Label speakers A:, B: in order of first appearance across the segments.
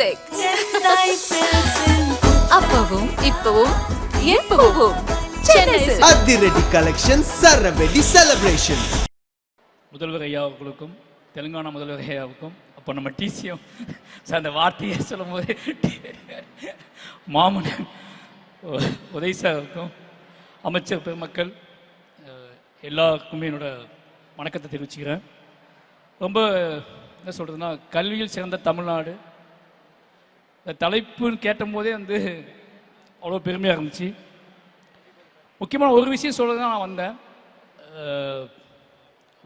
A: Silk அப்பவும் இப்பவும் எப்பவும் சென்னை சில்க்
B: அதிரடி கலெக்ஷன் சரவெடி செலிப்ரேஷன்.
C: முதல்வர் ஐயா அவர்களுக்கும் தெலுங்கானா முதல்வர் ஐயாவுக்கும் அப்போ நம்ம டிசிஎம் அந்த வார்த்தையை சொல்லும் போது மாமன் உதய் சாருக்கும் அமைச்சர் பெருமக்கள் எல்லாருக்குமே என்னோட வணக்கத்தை தெரிவிச்சுக்கிறேன். ரொம்ப என்ன சொல்கிறதுனா, கல்வியில் சிறந்த தமிழ்நாடு இந்த தலைப்புன்னு கேட்டபோதே அவ்வளோ பெருமையாக இருந்துச்சு. முக்கியமான ஒரு விஷயம் சொல்கிறது தான் நான் வந்தேன்.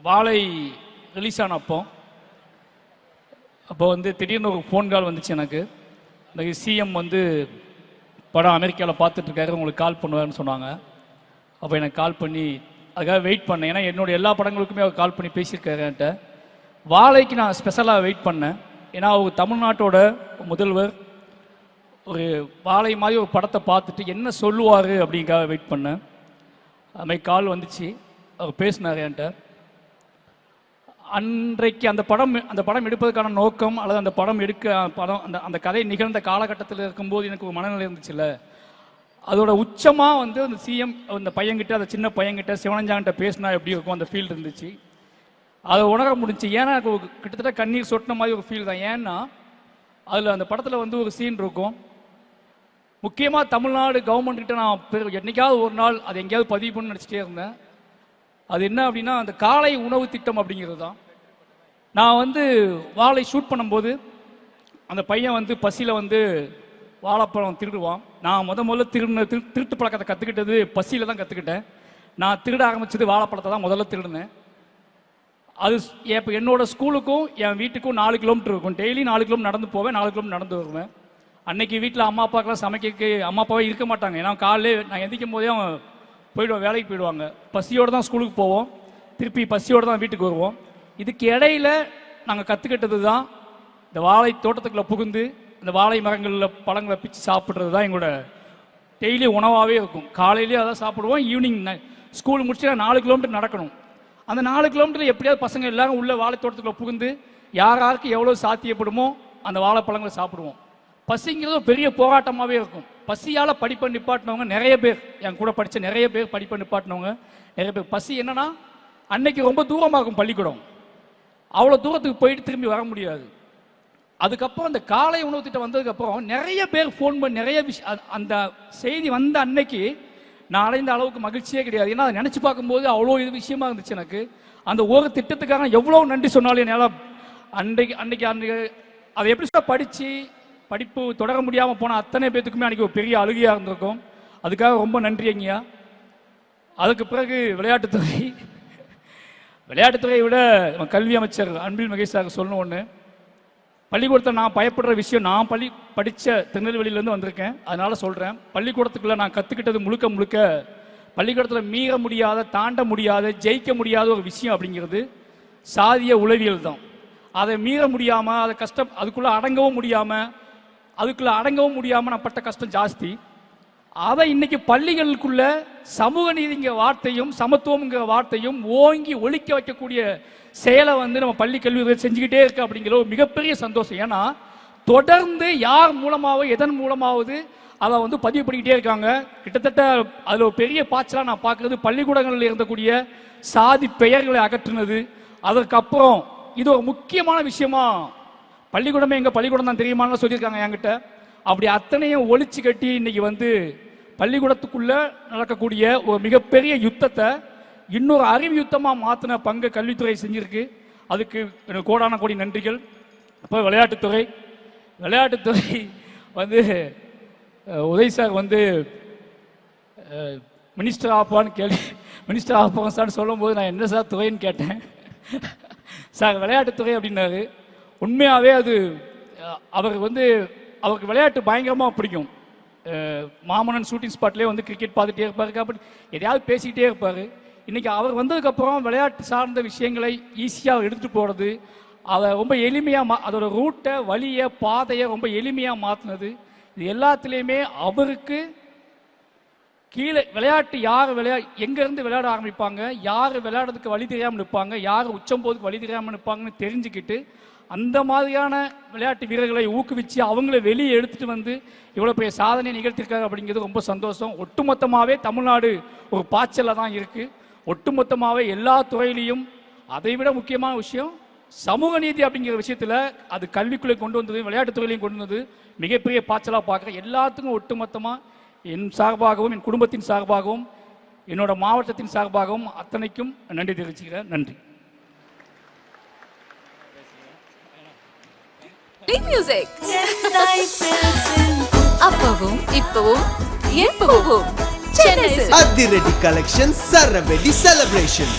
C: வாழை ரிலீஸ் ஆன அப்போ திடீர்னு ஒரு ஃபோன் கால் வந்துச்சு எனக்கு. சிஎம் படம் அமெரிக்காவில் பார்த்துட்ருக்காரு, உங்களுக்கு கால் பண்ணுவாருன்னு சொன்னாங்க. அப்போ எனக்கு கால் பண்ணி அதுக்காக வெயிட் பண்ணேன். ஏன்னா என்னோடய எல்லா படங்களுக்குமே அவர் கால் பண்ணி பேசியிருக்காரு என்கிட்ட. வாழைக்கு நான் ஸ்பெஷலாக வெயிட் பண்ணேன். ஏன்னா அவர் தமிழ்நாட்டோட முதல்வர் ஒரு வாழை மாதிரி ஒரு படத்தை பார்த்துட்டு என்ன சொல்லுவார் அப்படிங்காக வெயிட் பண்ணேன். அதுமாதிரி கால் வந்துச்சு, அவர் பேசினார் என்கிட்ட. அன்றைக்கு அந்த படம் எடுப்பதற்கான நோக்கம் அல்லது அந்த படம் அந்த கதை நிகழ்ந்த காலகட்டத்தில் இருக்கும்போது எனக்கு ஒரு மனநிலை இருந்துச்சுல்ல, அதோட உச்சமாக அந்த சிஎம் அந்த பையன்கிட்ட, அந்த சின்ன பையன்கிட்ட சிவனஞ்சாங்கிட்ட பேசினா எப்படி இருக்கும் அந்த ஃபீல் இருந்துச்சு. அதை உணர முடிஞ்சு. ஏன்னா எனக்கு கிட்டத்தட்ட கண்ணீர் சொட்டின மாதிரி ஒரு ஃபீல் தான். ஏன்னா அதில் அந்த படத்தில் ஒரு சீன் இருக்கும். முக்கியமாக தமிழ்நாடு கவர்மெண்ட்கிட்ட நான் என்னைக்காவது ஒரு நாள் அதை எங்கேயாவது பதிவு பண்ணி நினச்சிட்டே இருந்தேன். அது என்ன அப்படின்னா, அந்த காலை உணவு திட்டம் அப்படிங்கிறது தான். நான் வாழை ஷூட் பண்ணும்போது அந்த பையன் பசியில் வாழைப்பழம் திருடுவான். நான் முதல்ல திருட்டு பழக்கத்தை கற்றுக்கிட்டது பசியில் தான் கற்றுக்கிட்டேன். நான் திருட ஆரம்பித்தது வாழைப்பழத்தை தான் முதல்ல திருடுனேன். அது இப்போ என்னோடய ஸ்கூலுக்கும் என் வீட்டுக்கும் 4 கிலோமீட்டர் இருக்கும். டெய்லி 4 கிலோமீட்டர் நடந்து போவேன், 4 கிலோமீட்டர் நடந்து வருவேன். அன்னைக்கு வீட்டில் அம்மா அப்பாக்கெல்லாம் சமைக்க அம்மா அப்பாவே இருக்க மாட்டாங்க. ஏன்னா காலையில் நான் எந்திக்கும் போதே அவன் போயிடுவோம், வேலைக்கு போயிடுவாங்க. பசியோடு தான் ஸ்கூலுக்கு போவோம், திருப்பி பசியோடு தான் வீட்டுக்கு வருவோம். இதுக்கு இடையில நாங்கள் கற்றுக்கிட்டது தான் இந்த வாழை தோட்டத்துக்குள்ளே புகுந்து இந்த வாழை மரங்களில் பழங்களை பிச்சு சாப்பிட்றது தான் எங்களோட டெய்லி உணவாகவே இருக்கும். காலையிலேயே அதான் சாப்பிடுவோம். ஈவினிங் ஸ்கூல் முடிச்சுட்டு 4 கிலோமீட்டர் நடக்கணும். அந்த 4 கிலோமீட்டரில் எப்படியாவது பசங்க எல்லாரும் உள்ள வாழை தோட்டத்துக்குள்ளே புகுந்து யாருக்கு எவ்வளோ சாத்தியப்படுமோ அந்த வாழைப்பழங்களை சாப்பிடுவோம். பசிங்கிறது ஒரு பெரிய போராட்டமாகவே இருக்கும். பசியால் படிப்பை நிப்பாட்டினவங்க நிறைய பேர், என் கூட படித்த நிறைய பேர் படிப்பை நிப்பாட்டினவங்க நிறைய பேர். பசி என்னன்னா, அன்னைக்கு ரொம்ப தூரமாக இருக்கும் பள்ளிக்கூடம், அவ்வளோ தூரத்துக்கு போயிட்டு திரும்பி வர முடியாது. அதுக்கப்புறம் அந்த காலை உணவு திட்டம் வந்ததுக்கப்புறம் நிறைய பேர் ஃபோன் பண்ணி நிறைய விஷயம், அந்த செய்தி வந்த அன்னைக்கு நான் அடைந்த அளவுக்கு மகிழ்ச்சியே கிடையாது. ஏன்னா அதை நினச்சி பார்க்கும்போது அவ்வளோ இது விஷயமா இருந்துச்சு எனக்கு. அந்த ஒரு திட்டத்துக்காக எவ்வளோ நன்றி சொன்னாலும் என்னால் அன்னைக்கு அதை எப்படி படிப்பு தொடர முடியாமல் போன அத்தனை பேத்துக்குமே அன்றைக்கி ஒரு பெரிய அழுகையாக இருந்திருக்கும். அதுக்காக ரொம்ப நன்றி ஐயா. அதுக்கு பிறகு விளையாட்டுத்துறையை விட கல்வி அமைச்சர் அன்பில் மகேஷ் சார் சொல்லணும் ஒன்று. பள்ளிக்கூடத்தில் நான் பயப்படுற விஷயம், நான் படித்த திருநெல்வேலியிலேருந்து வந்திருக்கேன், அதனால் சொல்கிறேன். பள்ளிக்கூடத்துக்குள்ளே நான் கற்றுக்கிட்டது முழுக்க பள்ளிக்கூடத்தில் மீற முடியாத, தாண்ட முடியாத, ஜெயிக்க முடியாத ஒரு விஷயம் அப்படிங்கிறது சாதிய உளவியல் தான். அதை மீற முடியாமல், அதை அதுக்குள்ளே அடங்கவும் முடியாமல் நான் பட்ட கஷ்டம் ஜாஸ்தி. அதை இன்னைக்கு பள்ளிகளுக்குள்ள சமூக நீதிங்கிற வார்த்தையும் சமத்துவம்ங்கிற வார்த்தையும் ஓங்கி ஒழிக்க வைக்கக்கூடிய செயலை நம்ம பள்ளி கல்வி செஞ்சுக்கிட்டே இருக்கு அப்படிங்கிற ஒரு மிகப்பெரிய சந்தோஷம். ஏன்னா தொடர்ந்து யார் மூலமாவது எதன் மூலமாவது அதை பதிவு பண்ணிக்கிட்டே இருக்காங்க. கிட்டத்தட்ட அதில் ஒரு பெரிய பாய்ச்சலாக நான் பார்க்குறது பள்ளிக்கூடங்களில் இருந்தக்கூடிய சாதி பெயர்களை அகற்றுனது. அதற்கப்புறம் இது ஒரு முக்கியமான விஷயமா, பள்ளிக்கூடமே எங்கள் பள்ளிக்கூடம் தான் தெரியுமான்னு சொல்லியிருக்காங்க என்கிட்ட. அப்படி அத்தனையும் ஒழிச்சு கட்டி இன்னைக்கு பள்ளிக்கூடத்துக்குள்ள நடக்கக்கூடிய ஒரு மிகப்பெரிய யுத்தத்தை இன்னொரு அறிவு யுத்தமாக மாற்றின பங்கு கல்வித்துறை செஞ்சிருக்கு. அதுக்கு எனக்கு கோடான கோடி நன்றிகள். இப்போ விளையாட்டுத்துறை உதய் சார் மினிஸ்டர் ஆப்பான்னு சார் சொல்லும்போது நான் என்ன சார் துறைன்னு கேட்டேன். சார் விளையாட்டுத்துறை அப்படின்னாரு. உண்மையாகவே அது அவருக்கு விளையாட்டு பயங்கரமாக பிடிக்கும். மாமன்னன் ஷூட்டிங் ஸ்பாட்லேயே கிரிக்கெட் பார்த்துட்டே இருப்பார், அப்படி எதையாவது பேசிக்கிட்டே இருப்பார். இன்றைக்கி அவர் வந்ததுக்கப்புறம் விளையாட்டு சார்ந்த விஷயங்களை ஈஸியாக எடுத்துகிட்டு போகிறது, அதை ரொம்ப எளிமையாக அதோட ரூட்டை, வழியை, பாதையை ரொம்ப எளிமையாக மாற்றினது, இது எல்லாத்துலேயுமே அவருக்கு கீழே விளையாட்டு யார் எங்கேருந்து விளையாட ஆரம்பிப்பாங்க, யார் விளையாடுறதுக்கு வழி தெரியாமல் நிற்பாங்க, யார் உச்சம் போதுக்கு வழி தெரியாமல் நிற்பாங்கன்னு தெரிஞ்சுக்கிட்டு அந்த மாதிரியான விளையாட்டு வீரர்களை ஊக்குவிச்சு அவங்கள வெளியே எடுத்துட்டு வந்து இவ்வளோ பெரிய சாதனை நிகழ்த்திருக்காங்க அப்படிங்கிறது ரொம்ப சந்தோஷம். ஒட்டுமொத்தமாகவே தமிழ்நாடு ஒரு பாய்ச்சலில் தான் இருக்குது. ஒட்டுமொத்தமாகவே எல்லா துறையிலையும் அதை விட முக்கியமான விஷயம் சமூக நீதி அப்படிங்கிற விஷயத்தில் அது கல்விக்குள்ளே கொண்டு வந்தது, விளையாட்டுத் துறையிலையும் கொண்டு வந்தது மிகப்பெரிய பாய்ச்சலாக பார்க்குறேன். எல்லாத்துக்கும் ஒட்டுமொத்தமாக என் சார்பாகவும் என் குடும்பத்தின் சார்பாகவும் என்னோட மாவட்டத்தின் சார்பாகவும் அத்தனைக்கும் நன்றி தெரிவிச்சுக்கிறேன். நன்றி.
A: மியூசிக் அப்பவும் இப்பவும் எப்பவும் சென்னை
B: அதிரடி கலெக்ஷன் சரவெடி செலிப்ரேஷன்.